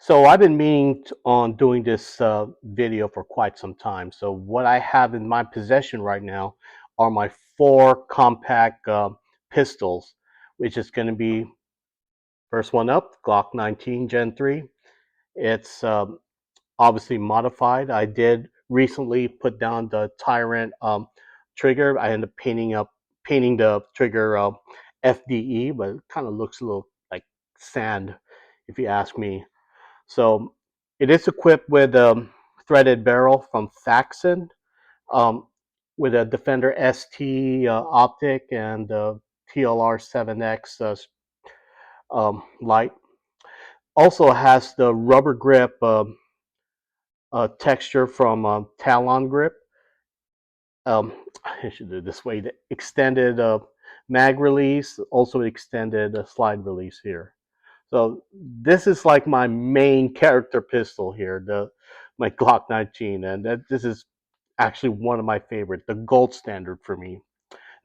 So I've been meaning on doing this video for quite some time. So what I have in my possession right now are my four compact pistols, which is going to be first one up, Glock 19 Gen 3. It's obviously modified. I did recently put down the Tyrant trigger. I ended up painting the trigger FDE, but it kind of looks a little like sand, if you ask me. So it is equipped with a threaded barrel from Faxon, um, with a Defender ST optic and TLR 7X light. Also has the rubber grip texture from Talon grip. I should do it this way. The extended mag release, also extended slide release here. So this is like my main character pistol here, the my Glock 19, and this is actually one of my favorite, the gold standard for me.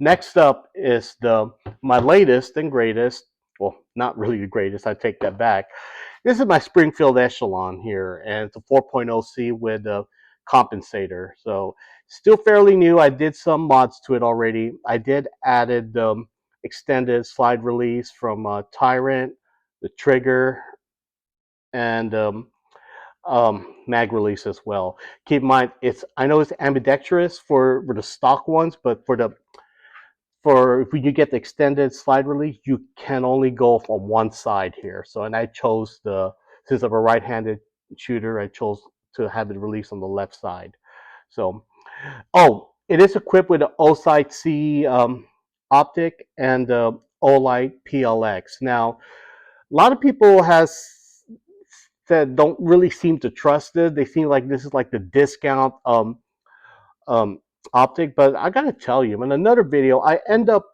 Next up is the my latest and greatest. Well, not really the greatest. I take that back. This is my Springfield Echelon here, and it's a 4.0C with a compensator. So still fairly new. I did some mods to it already. I did added the extended slide release from Tyrant, the trigger, and mag release as well. Keep in mind, I know it's ambidextrous for the stock ones, but for if you get the extended slide release, you can only go on one side here. So, and I chose since I'm a right-handed shooter, I chose to have it released on the left side. So, oh, it is equipped with an O-Sight C optic and the O-Light PLX. Now, a lot of people has said don't really seem to trust it. They seem like this is like the discount um, optic, but I gotta tell you, in another video, I end up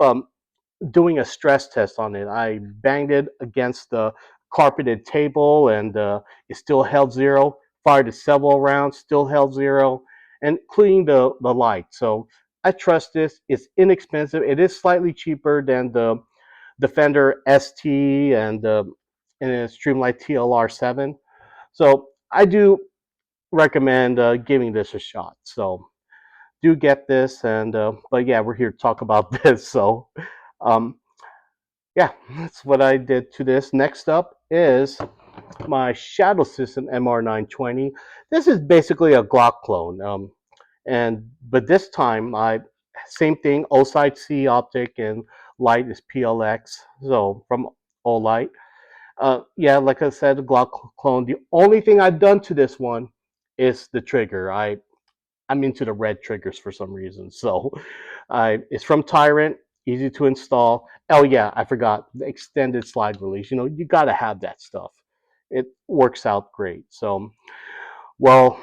doing a stress test on it. I banged it against the carpeted table, and it still held zero. Fired it several rounds, still held zero, and including the light. So I trust this. It's inexpensive. It is slightly cheaper than the Defender ST and the Streamlight TLR7. So I do recommend giving this a shot. So do get this, and but yeah, we're here to talk about this. So um, yeah, that's what I did to this. Next up is my Shadow System MR920. This is basically a Glock clone, and but this time I same thing. O-Sight C optic and light is PLX. So from Olight. Yeah, like I said, Glock clone. The only thing I've done to this one is the trigger. I'm into the red triggers for some reason. So it's from Tyrant, easy to install. Oh yeah, I forgot the extended slide release. You know, you got to have that stuff. It works out great. So, well,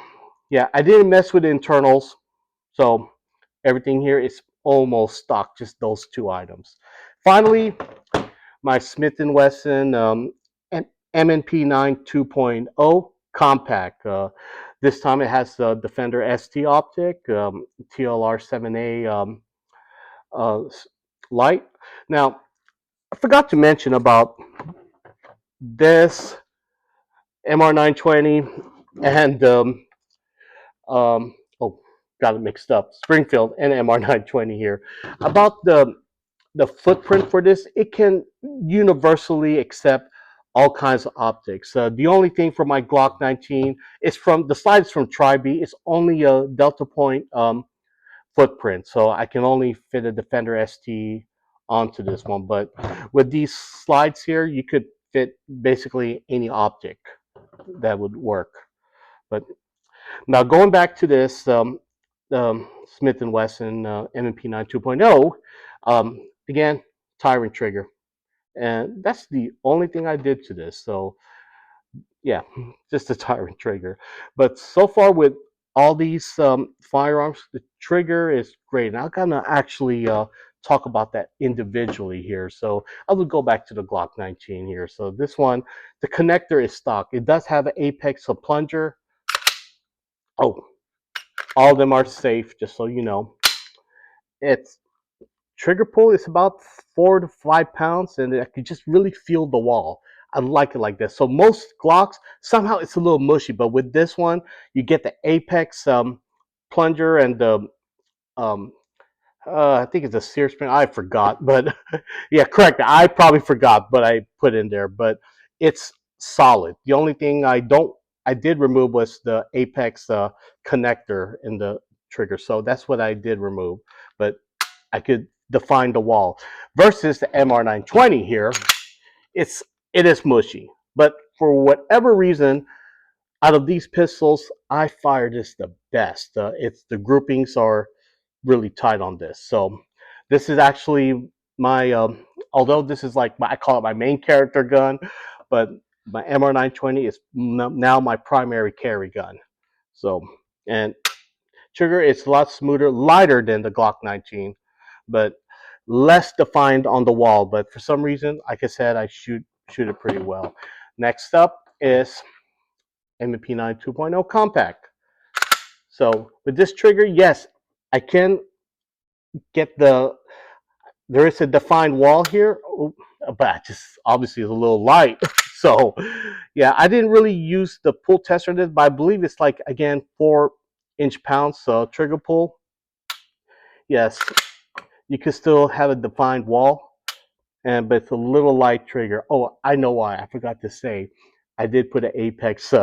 yeah, I didn't mess with the internals. So everything here is almost stock, just those two items. Finally, my Smith & Wesson M&P 2.0 Compact. This time it has the Defender ST optic, TLR 7A uh, light. Now, I forgot to mention about this MR920 and oh, got it mixed up. Springfield and MR920 here. About the footprint for this, it can universally accept all kinds of optics. The only thing for my Glock 19 is from the slides from Tri-B. It's only a Delta Point footprint, so I can only fit a Defender ST onto this one. But with these slides here, you could fit basically any optic that would work. But now going back to this Smith & Wesson M&P 2.0, again, Tyrant trigger. And that's the only thing I did to this. So yeah, just a Tyrant trigger. But so far with all these firearms, the trigger is great. And I'm gonna actually talk about that individually here. So I will go back to the Glock 19 here. So this one, the connector is stock. It does have an apex plunger. Oh, all of them are safe, just so you know. It's trigger pull is about 4 to 5 pounds, and I could just really feel the wall. I like it like this. So most Glocks, somehow it's a little mushy, but with this one, you get the apex plunger and the um, I think it's a sear spring. I forgot, but yeah, correct. I probably forgot, but I put in there. But it's solid. The only thing I did remove was the apex connector in the trigger. So that's what I did remove. But I could define the wall. Versus the MR920 here, it is mushy. But for whatever reason, out of these pistols, I fire this the best. It's the groupings are really tight on this. So this is actually my, although this is like I call it my main character gun, but my MR920 is now my primary carry gun. So, and trigger, it's a lot smoother, lighter than the Glock 19, but less defined on the wall. But for some reason, like I said, I shoot it pretty well. Next up is M&P 2.0 Compact. So with this trigger, yes, I can get there is a defined wall here, but just obviously it's a little light. So yeah, I didn't really use the pull tester on this, but I believe it's like, again, 4-inch pounds, so trigger pull. Yes, you can still have a defined wall, but it's a little light trigger. Oh, I know why. I forgot to say, I did put an Apex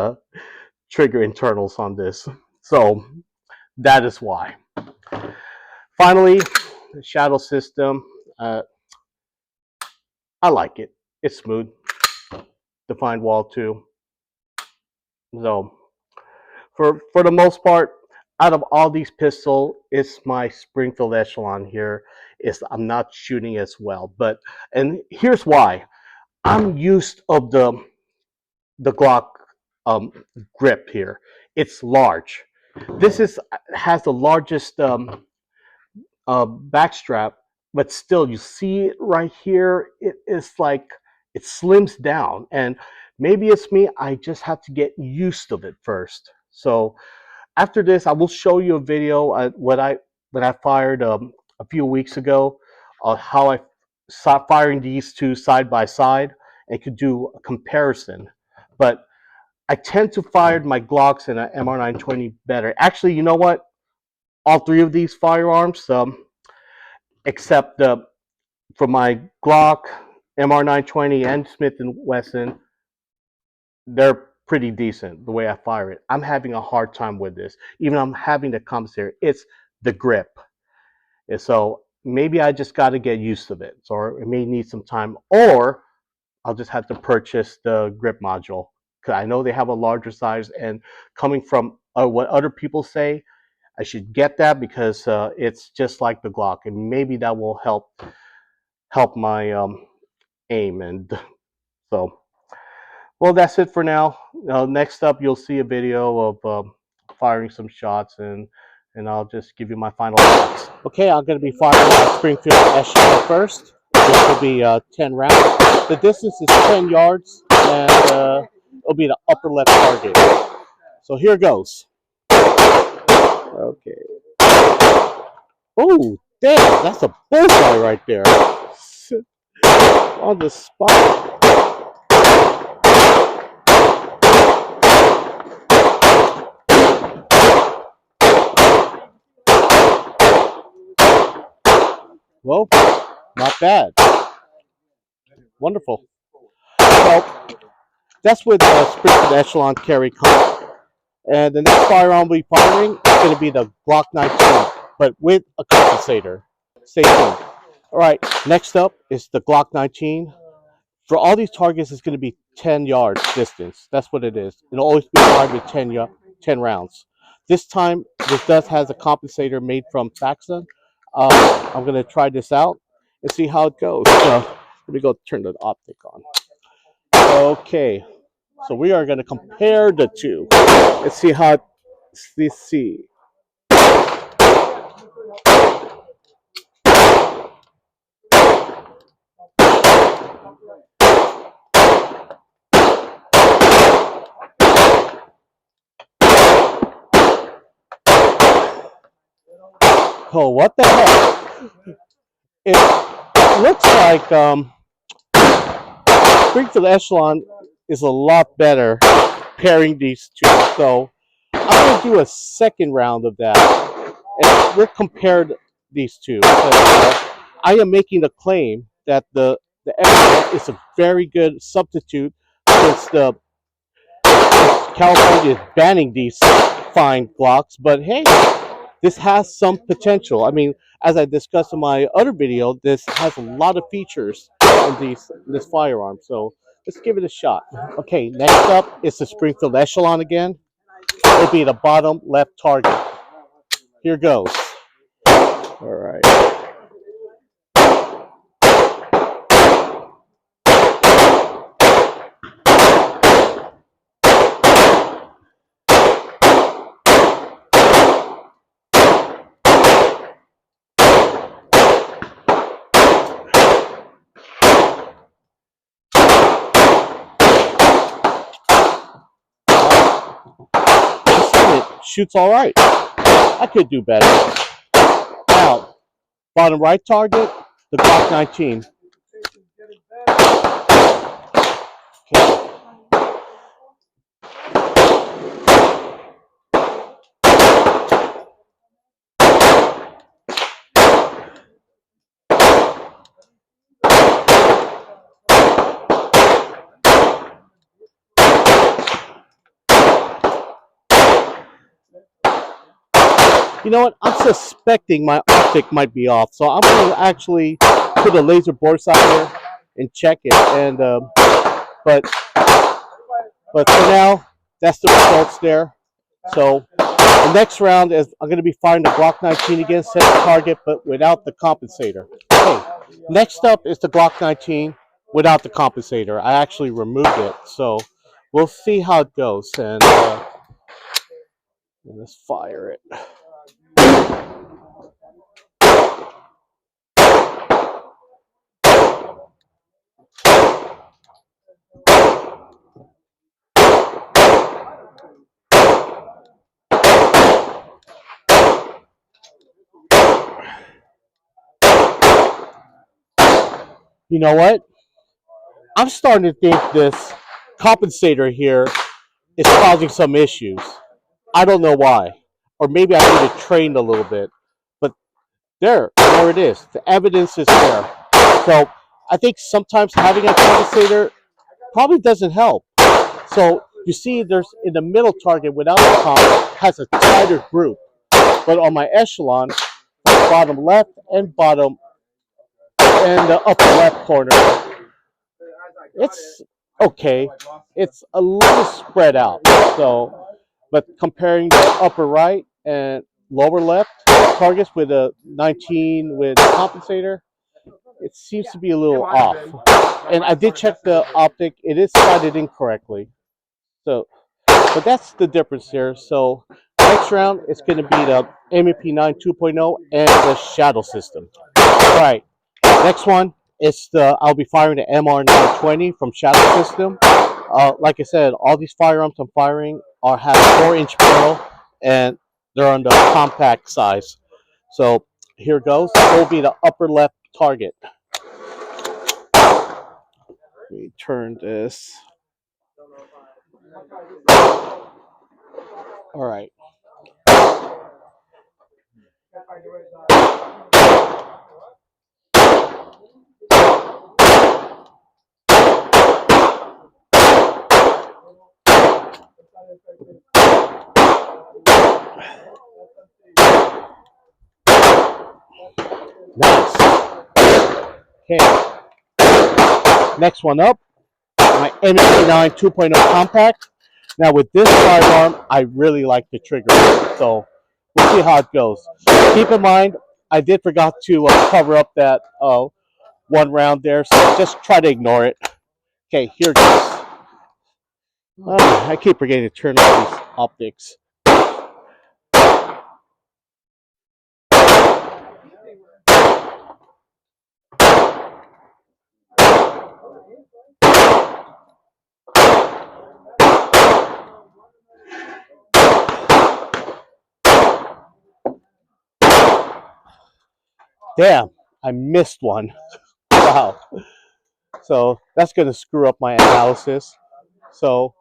trigger internals on this. So that is why. Finally, the Shadow System. I like it. It's smooth. Defined wall too. So for the most part, out of all these pistols, it's my Springfield Echelon here. I'm not shooting as well, and here's why. I'm used of the Glock um, grip here. It's large. This has the largest backstrap, but still, you see it right here. It is like it slims down, and maybe it's me. I just have to get used to it first. So after this, I will show you a video when I fired a few weeks ago, how I saw firing these two side by side and could do a comparison. But I tend to fire my Glocks and an MR920 better. Actually, you know what? All three of these firearms, except for my Glock, MR920, and Smith and Wesson, they're pretty decent the way I fire it. I'm having a hard time with this. Even I'm having the compensate. It's the grip. And so maybe I just got to get used to it. So it may need some time, or I'll just have to purchase the grip module. Because I know they have a larger size, and coming from what other people say, I should get that because it's just like the Glock, and maybe that will help my aim. And so, well, that's it for now. Next up, you'll see a video of firing some shots, and I'll just give you my final thoughts. Okay, I'm going to be firing my Springfield Echelon first. This will be 10 rounds. The distance is 10 yards, and it'll be the upper left target. So here goes. Okay. Oh, damn, that's a bullseye right there. On the spot. Well, not bad. Wonderful. Well, that's with Springfield Echelon carry comp. And the next firearm we'll be firing is going to be the Glock 19, but with a compensator. Stay tuned. All right, next up is the Glock 19. For all these targets, it's going to be 10 yards distance. That's what it is. It'll always be fired with 10 rounds. This time, this does has a compensator made from Faxon. I'm going to try this out and see how it goes. So let me go turn the optic on. Okay, so we are going to compare the two. Let's see how. Let's see. Oh, what the heck? It looks like Springfield Echelon is a lot better pairing these two. So I'm going to do a second round of that, and we'll compare these two. I am making the claim that the Echelon is a very good substitute since the California is banning these fine Glocks. But hey, this has some potential. I mean, as I discussed in my other video, this has a lot of features in this firearm. So let's give it a shot. Okay, next up is the Springfield Echelon again. It'll be the bottom left target. Here goes. All right. It shoots all right. I could do better. Now, bottom right target, the Glock 19. Okay. You know what? I'm suspecting my optic might be off, so I'm going to actually put a laser bore sight here and check it. And but for now, that's the results there. So the next round is I'm going to be firing the Glock 19 again, set the target, but without the compensator. Okay. Next up is the Glock 19 without the compensator. I actually removed it, so we'll see how it goes. And let's fire it. You know what? I'm starting to think this compensator here is causing some issues. I don't know why. Or maybe I need to train a little bit. But there it is. The evidence is there. So I think sometimes having a compensator probably doesn't help. So you see there's in the middle target without the comp has a tighter group. But on my Echelon, bottom left and bottom and the upper left corner, it's okay. It's a little spread out. So, but comparing the upper right and lower left targets with a 19 with compensator, it seems to be a little off. And I did check the optic; it is sighted incorrectly. So, but that's the difference here. So, next round it's going to be the M&P 2.0 and the Shadow System. All right. Next one is I'll be firing the MR920 from Shadow System. Like I said, all these firearms I'm firing have 4-inch barrel and they're on the compact size. So here goes. It will be the upper left target. Let me turn this. All right. Nice. Okay. Next one up, my M2.0 2.0 Compact. Now with this firearm, I really like the trigger. So we'll see how it goes. Keep in mind, I did forgot to cover up that one round there, so just try to ignore it. Okay, here it goes. I keep forgetting to turn off these optics. Damn, I missed one. Wow. So that's going to screw up my analysis. So,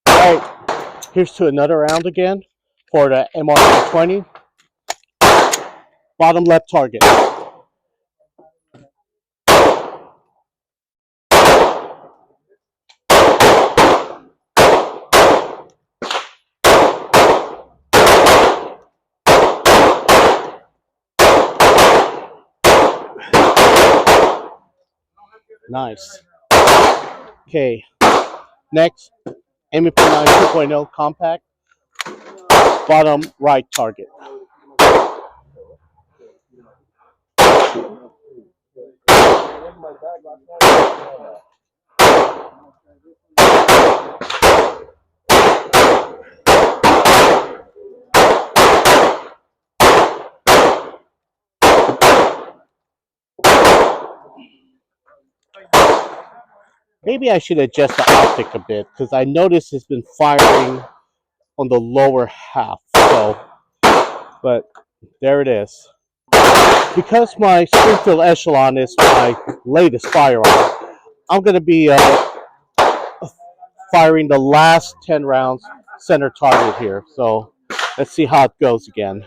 all right, here's to another round again for the MR920. Bottom left target. Nice. Okay, next, M&P 2.0 Compact. Bottom right target. Maybe I should adjust the optic a bit because I noticed it's been firing on the lower half. So, but there it is. Because my Springfield Echelon is my latest firearm, I'm going to be firing the last 10 rounds center target here. So let's see how it goes again.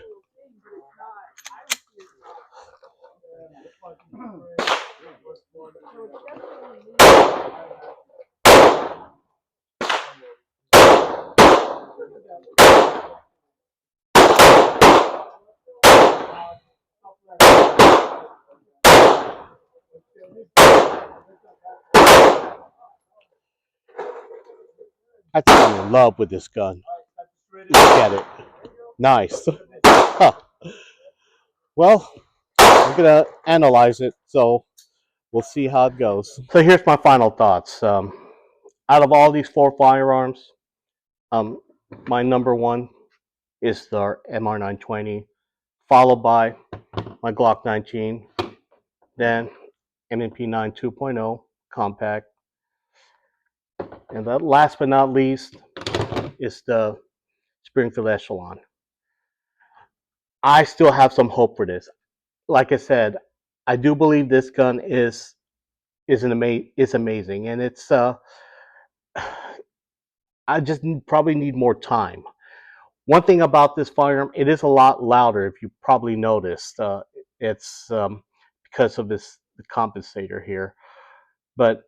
I think I'm in love with this gun. Look at it. Nice. Huh. Well, I'm going to analyze it. So we'll see how it goes. So here's my final thoughts. Out of all these four firearms, my number one is the MR920, followed by my Glock 19, then M&P 2.0 Compact, and the last but not least is the Springfield Echelon. I still have some hope for this. Like I said, I do believe this gun is amazing, and it's I just probably need more time. One thing about this firearm, it is a lot louder. If you probably noticed, it's because of the compensator here. But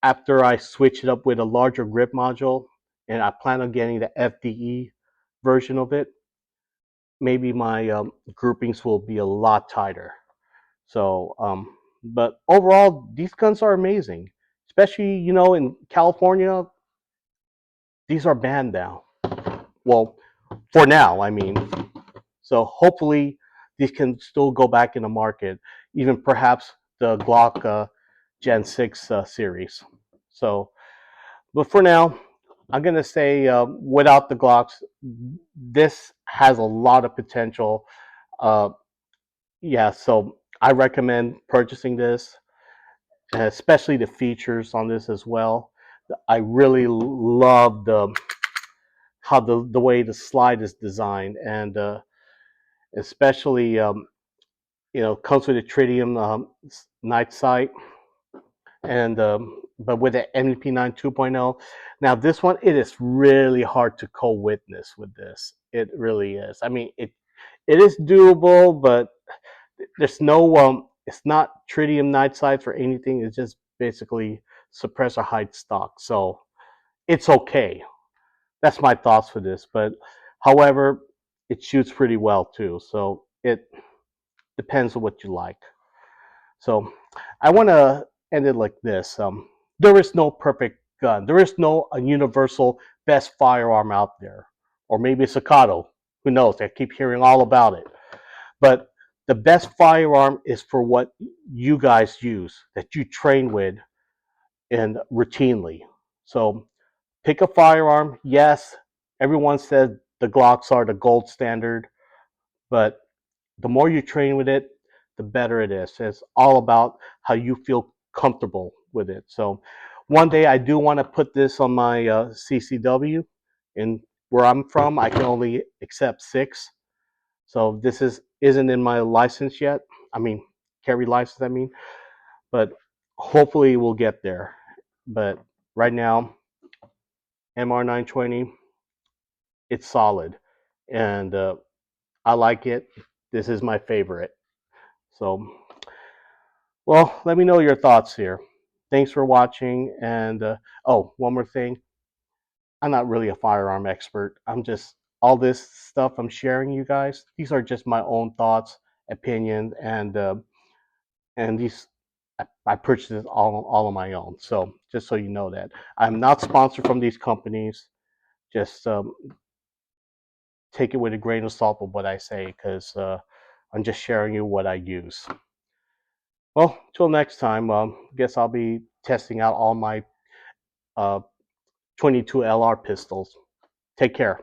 after I switch it up with a larger grip module, and I plan on getting the FDE version of it, maybe my groupings will be a lot tighter. So, but overall, these guns are amazing. Especially, in California, these are banned now. Well, for now, I mean. So hopefully these can still go back in the market, even perhaps the Glock Gen 6 series. So, but for now, I'm going to say without the Glocks, this has a lot of potential. Uh, yeah, so I recommend purchasing this, especially the features on this as well. I really love how the way the slide is designed, and especially comes with a tritium night sight, and but with the MEP 9 2.0. Now this one, it is really hard to co-witness with this. It really is. I mean, it is doable, but there's no it's not tritium night sights or anything. It's just basically suppressor height stock. So it's okay. That's my thoughts for this. But however, it shoots pretty well too. So it depends on what you like. So I want to end it like this. There is no perfect gun. There is no a universal best firearm out there. Or maybe it's a Kato. Who knows? I keep hearing all about it. But the best firearm is for what you guys use, that you train with and routinely. So pick a firearm. Yes, everyone says the Glocks are the gold standard, but the more you train with it, the better it is. It's all about how you feel comfortable with it. So one day I do want to put this on my CCW, and where I'm from, I can only accept 6. So isn't in my license yet. I mean, carry license. I mean, but hopefully we'll get there. But right now, MR920, it's solid, and I like it. This is my favorite. So, well, let me know your thoughts here. Thanks for watching. And oh, one more thing. I'm not really a firearm expert. I'm just all this stuff I'm sharing you guys. These are just my own thoughts, opinions, and these I purchased it all on my own. So just so you know that I'm not sponsored from these companies. Just take it with a grain of salt of what I say, because I'm just sharing you what I use. Well, till next time. Guess I'll be testing out all my uh, 22 LR pistols. Take care.